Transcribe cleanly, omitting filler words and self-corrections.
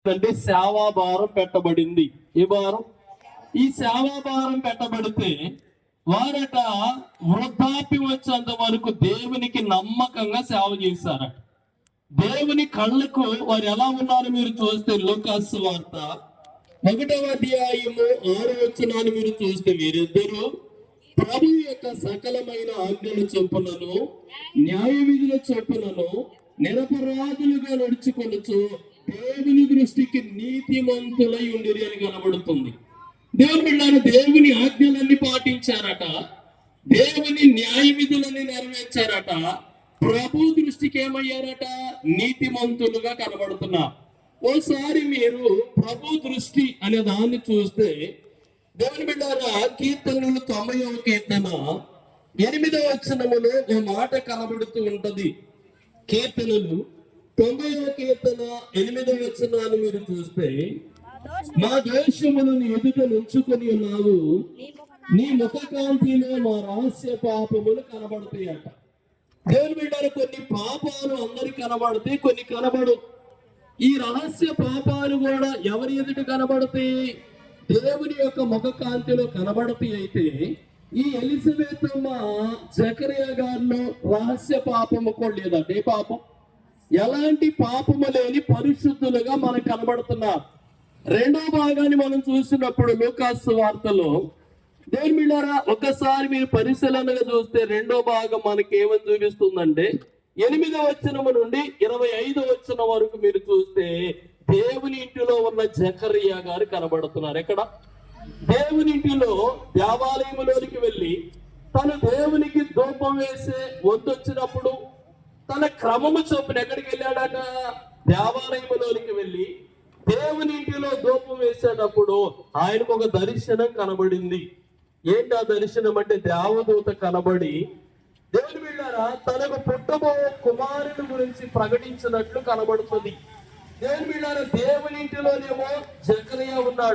పెట్టబడిందంటే సేవాభారం పెట్టబడింది. ఏ భారం? ఈ సేవాభారం పెట్టబడితే వారట వృద్ధాప్యం వచ్చేంత వరకు దేవునికి నమ్మకంగా సేవ చేశారట. దేవుని కళ్ళకు వారు ఎలా ఉన్నారు మీరు చూస్తే లూకాసు వార్త 1వ అధ్యాయము 6వ వచనాన్ని మీరు చూస్తే వీరిద్దరూ ప్రభు యొక్క సకలమైన ఆజ్ఞల చొప్పునను న్యాయ విధుల చొప్పునను నిరపరాధులుగా నడుచుకొనుచు దేవుని దృష్టికి నీతిమంతులై ఉండిరి అని కనబడుతుంది. దేవుని బిడ్డలారా, దేవుని ఆజ్ఞలన్నీ పాటించారట, దేవుని న్యాయ విధులన్నీ నెరవేర్చారట, ప్రభు దృష్టికి ఏమయ్యారట? నీతిమంతులుగా కనబడుతున్నారు. ఓసారి మీరు ప్రభు దృష్టి అనే దాన్ని చూస్తే దేవుని బిడ్డారా, కీర్తనలు 90వ కీర్తన 8వ వచనములో ఒక మాట కనబడుతూ ఉంటది. కీర్తనలు 90వ కీర్తన 8వ వచనాన్ని మీరు చూస్తే, మా దోషమును నీ ఎదుట నుంచుకొని ఉన్నావు, నీ ముఖ కాంతిలో మా రహస్య పాపములు కనబడతాయట. దేవుని బిడ్డారా, కొన్ని పాపాలు అందరికి కనబడతాయి, కొన్ని కనబడు. ఈ రహస్య పాపాలు కూడా ఎవరి ఎదుట కనబడతాయి? దేవుని యొక్క ముఖ కాంతిలో కనబడతాయి. అయితే ఈ ఎలిజబెత్ అమ్మ జకరియా గారిలో రహస్య పాపము కూడా లేదట. ఏ పాపం? ఎలాంటి పాపము లేని పరిశుద్ధులుగా మనకు కనబడుతున్నారు. రెండో భాగాన్ని మనం చూసినప్పుడు లూకాసు వార్తలో దేవుని బిడ్డారా, ఒకసారి మీరు పరిశీలనగా చూస్తే రెండో భాగం మనకి ఏమని చూపిస్తుందంటే 8వ వచనము నుండి 25వ వచనం వరకు మీరు చూస్తే దేవుని ఇంటిలో ఉన్న జకరియా గారు కనబడుతున్నారు. ఎక్కడ? దేవుని ఇంటిలో దేవాలయంలోనికి వెళ్ళి తను దేవునికి ధూపం వేసే వంతొచ్చినప్పుడు తన క్రమము చొప్పున ఎక్కడికి వెళ్ళాడట? దేవాలయంలోనికి వెళ్ళి దేవుని ఇంటిలో ధూపం వేసేటప్పుడు ఆయనకు ఒక దర్శనం కనబడింది. ఏంటి ఆ దర్శనం అంటే, దేవదూత కనబడి దేవుని బిడ్డారా తనకు పుట్టబోయే కుమారుని గురించి ప్రకటించినట్లు కనబడుతుంది. దేవుని బిడ్డారా, దేవుని ఇంటిలోనేమో జకరియా ఉన్నాడు.